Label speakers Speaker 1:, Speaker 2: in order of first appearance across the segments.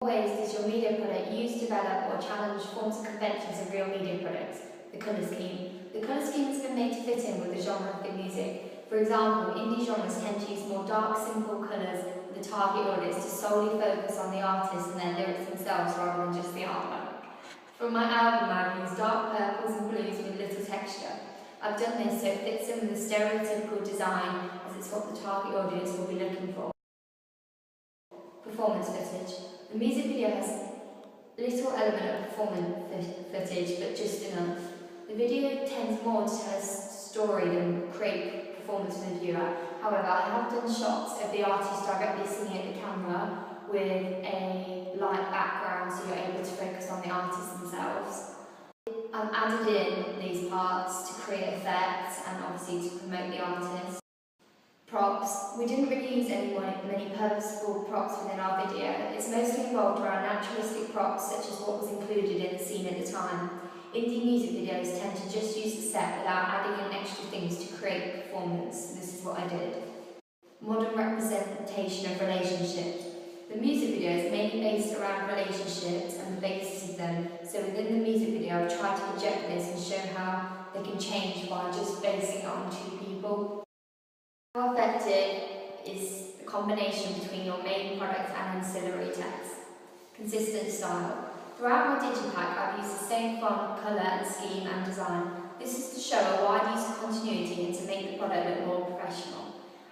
Speaker 1: Ways does your media product use, develop or challenge forms and conventions of real media products? The colour scheme. The colour scheme has been made to fit in with the genre of the music. For example, indie genres tend to use more dark, simple colours with the target audience to solely focus on the artist and their lyrics themselves rather than just the artwork. For my album, I've used dark purples and blues with little texture. I've done this so it fits in with the stereotypical design, as it's what the target audience will be looking for. Performance footage. The music video has little element of performance footage, but just enough. The video tends more to tell a story than create performance for the viewer. However, I have done shots of the artist directly singing at the camera with a light background so you're able to focus on the artists themselves. I've added in these parts to create effects and obviously to promote the artist. Props. We didn't really use many purposeful props within our video. It's mostly involved around naturalistic props such as what was included in the scene at the time. Indie music videos tend to just use the set without adding in extra things to create performance. This is what I did. Modern representation of relationships. The music video is mainly based around relationships and the basis of them, so within the music video I've tried to project this and show how they can change by just basing it on two people. How effective is the combination between your main product and ancillary text? Consistent style. Throughout my digipack, I've used the same font, colour and scheme and design. This is to show a wide use of continuity and to make the product look more professional.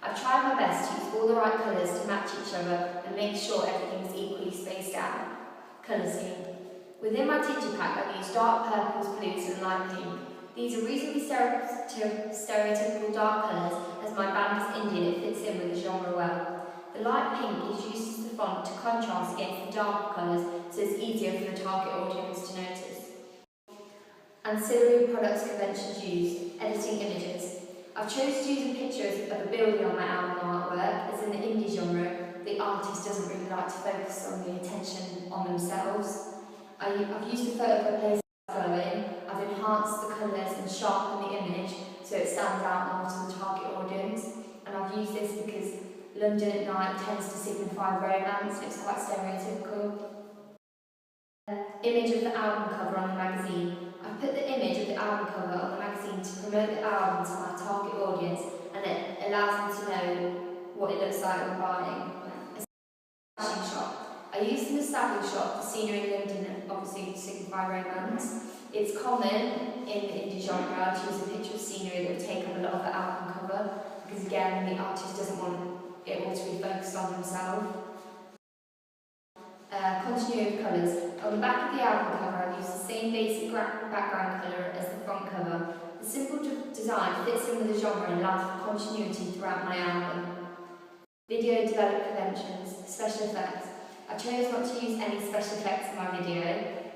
Speaker 1: I've tried my best to use all the right colours to match each other and make sure everything is equally spaced out. Colour scheme. Within my digipack, I've used dark purples, blues and light pink. These are reasonably stereotypical dark colours, as my band is indie and it fits in with the genre well. The light pink is used as the font to contrast against the darker colours, so it's easier for the target audience to notice. Ancillary products conventions used. Editing images. I've chosen to use a picture of a building on my album artwork, as in the indie genre, the artist doesn't really like to focus on the attention on themselves. I've used a photo of a place following. I've enhanced the colours and sharpened the image so it stands out more to the target audience. And I've used this because London at night tends to signify romance, and it's quite stereotypical. Image of the album cover on the magazine. I've put the image of the album cover on the magazine to promote the album to my target audience, and it allows them to know what it looks like when buying. Establishing shot. I used an established shot for scenery in London, obviously to signify romance. It's common in the indie genre to use a picture of scenery that would take up a lot of the album cover, because again, the artist doesn't want it all to be focused on themselves. Continuity of colours. On the back of the album cover, I've used the same basic background colour as the front cover. The simple design fits in with the genre and allows for continuity throughout my album. Video developed conventions. Special effects. I chose not to use any special effects in my video.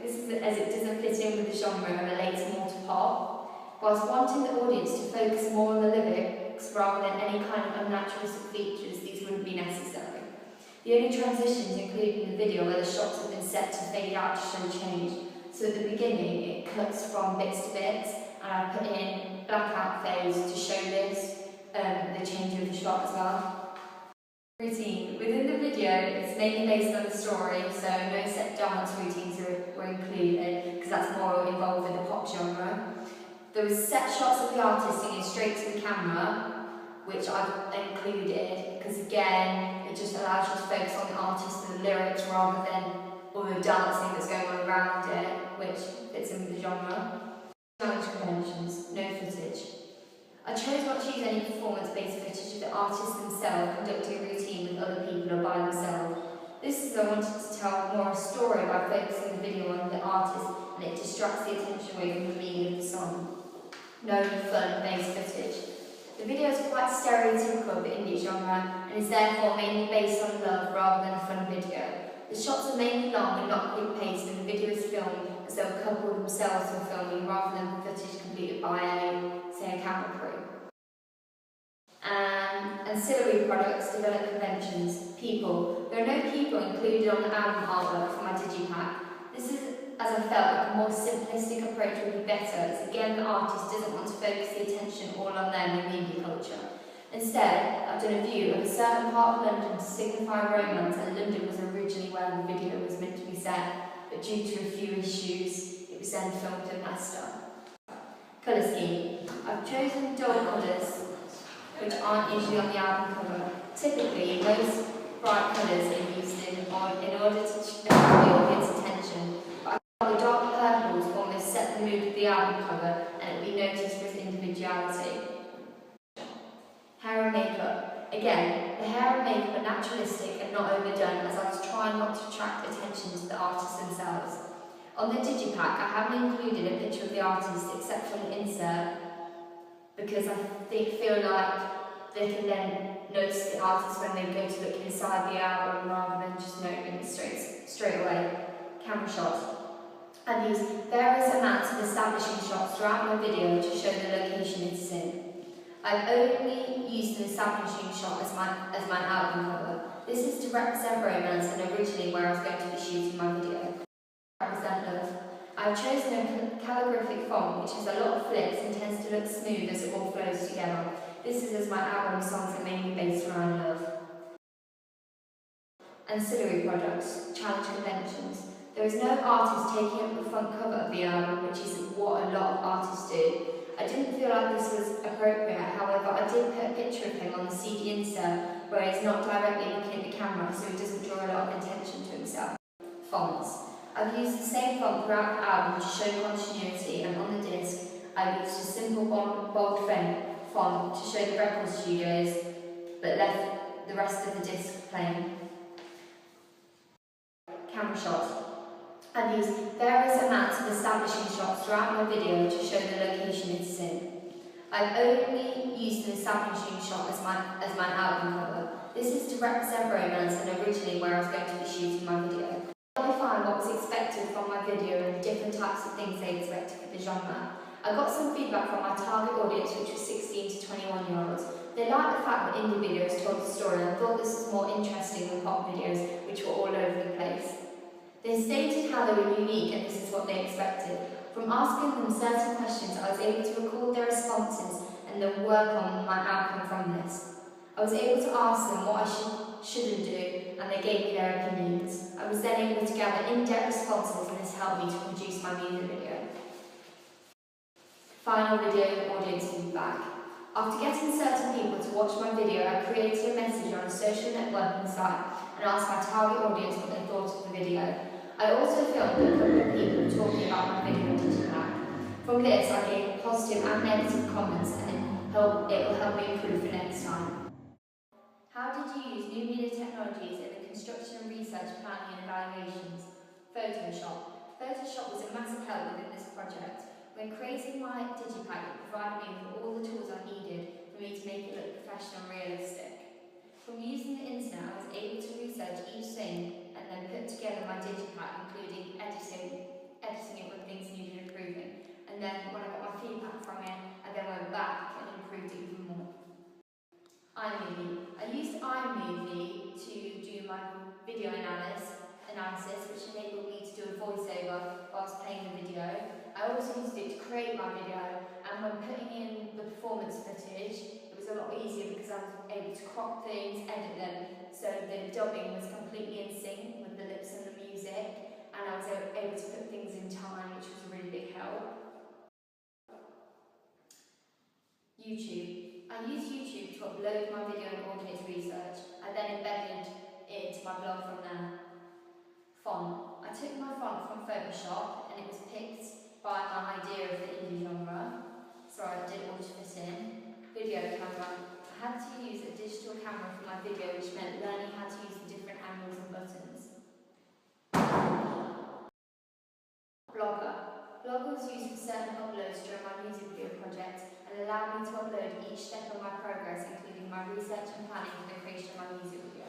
Speaker 1: This is as it doesn't fit in with the genre and relates more to pop. Whilst wanting the audience to focus more on the lyrics rather than any kind of unnaturalistic features, these wouldn't be necessary. The only transitions included in the video where the shots have been set to fade out to show change. So at the beginning it cuts from bits to bits, and I put in blackout phase to show this, the change of the shot as well. Routine. Within the video it's mainly based on the story, so no set dance routines were included because that's more involved in the pop genre. There was set shots of the artist singing straight to the camera, which I've included because again it just allows you to focus on the artist and the lyrics rather than all the dancing that's going on around it, which fits in with the genre. Challenge conventions, no footage. I chose not to use any performance-based footage of the artists themselves conducting a routine with other people or by themselves. This is I wanted to tell more a story by focusing the video on the artist, and it distracts the attention away from the meaning of the song. No fun-based footage. The video is quite stereotypical of the indie genre and is therefore mainly based on love rather than a fun video. The shots are mainly long and not quick-paced, and the video is filmed as though a couple themselves were filming rather than footage completed by a camera crew. And ancillary products, developed conventions, people. There are no people included on the album artwork for my digipack. This is as I felt like a more simplistic approach would be better, as again the artist doesn't want to focus the attention all on them in media culture. Instead, I've done a view of a certain part of London to signify romance, and London was originally where the video was meant to be set, but due to a few issues, it was then filmed in Leicester. Colour scheme. I've chosen dull colours, which aren't usually on the album cover. Typically, most bright colours are used in order to attract the audience attention, but I thought the dark purples almost set the mood of the album cover, and it will be noticed for its individuality. Hair and makeup. Again, the hair and makeup are naturalistic and not overdone, as I was trying not to attract attention to the artists themselves. On the digipack, I haven't included a picture of the artist except for the insert, because I feel like they can then notice the artist when they go to look inside the album rather than just noting it straight away. Camera shots. I've used various amounts of establishing shots throughout my video to show the location it's in. I've only used an establishing shot as my album cover. This is to represent romance and originally where I was going to be shooting my video. Represent love. I've chosen a calligraphic font which has a lot of flicks and tends to look smooth as it all flows together. This is as my album songs are mainly based around love. Ancillary products, challenge conventions. There is no artist taking up the front cover of the album, which is what a lot of artists do. I didn't feel like this was appropriate, however I did put a picture of him on the CD insert where he's not directly looking at the camera so he doesn't draw a lot of attention to himself. Fonts. I've used the same font throughout the album to show continuity, and on the disc I've used a simple bold font to show the record studios but left the rest of the disc plain. Camera shots. I've used various amounts of establishing shots throughout my video to show the location it's in. I've only used an establishing shot as my album cover. This is to represent romance and originally where I was going to be shooting my video. I find what was expected from my video and different types of things they expected for the genre. I got some feedback from my target audience, which was 16 to 21 year olds. They liked the fact that indie videos told the story and thought this was more interesting than pop videos, which were all over the place. They stated how they were unique and this is what they expected. From asking them certain questions, I was able to record their responses and then work on my outcome from this. I was able to ask them what I shouldn't do, and they gave me their opinions. I was then able to gather in-depth responses, and this helped me to produce my music video. Final video audience feedback. After getting certain people to watch my video, I created a message on a social networking site and asked my target audience what they thought of the video. I also filmed a couple of people talking about my video on digipack. From this, I gave positive and negative comments, and it will help me improve for next time. How did you use new media technologies in the construction and research, planning and evaluations? Photoshop. Photoshop was a massive help within this project. When creating my digipack, it provided me with all the tools I needed for me to make it look professional and realistic. From using the internet, I was able to research each thing and then put together my digipack, including editing it when things needed improving. And then when I got my feedback from it, I then went back and improved it even more. iMovie. I used iMovie to do my video analysis, which enabled me to do a voiceover whilst playing the video. I also used it to create my video, and when putting in the performance footage, it was a lot easier because I was able to crop things, edit them, so the dubbing was completely in sync with the lips and the music, and I was able to put things in time, which was a really big help. YouTube. I used YouTube to upload my video and audience research. I then embedded it into my blog from there. Font. I took my font from Photoshop and it was picked by my idea of the indie genre, so I did all to fit in. Video camera. I had to use a digital camera for my video, which meant learning how to use the different angles and buttons. Blogger. Blogger was used for certain uploads during my music video project and allowed me to upload each step of my progress, including my research and planning for the creation of my music video.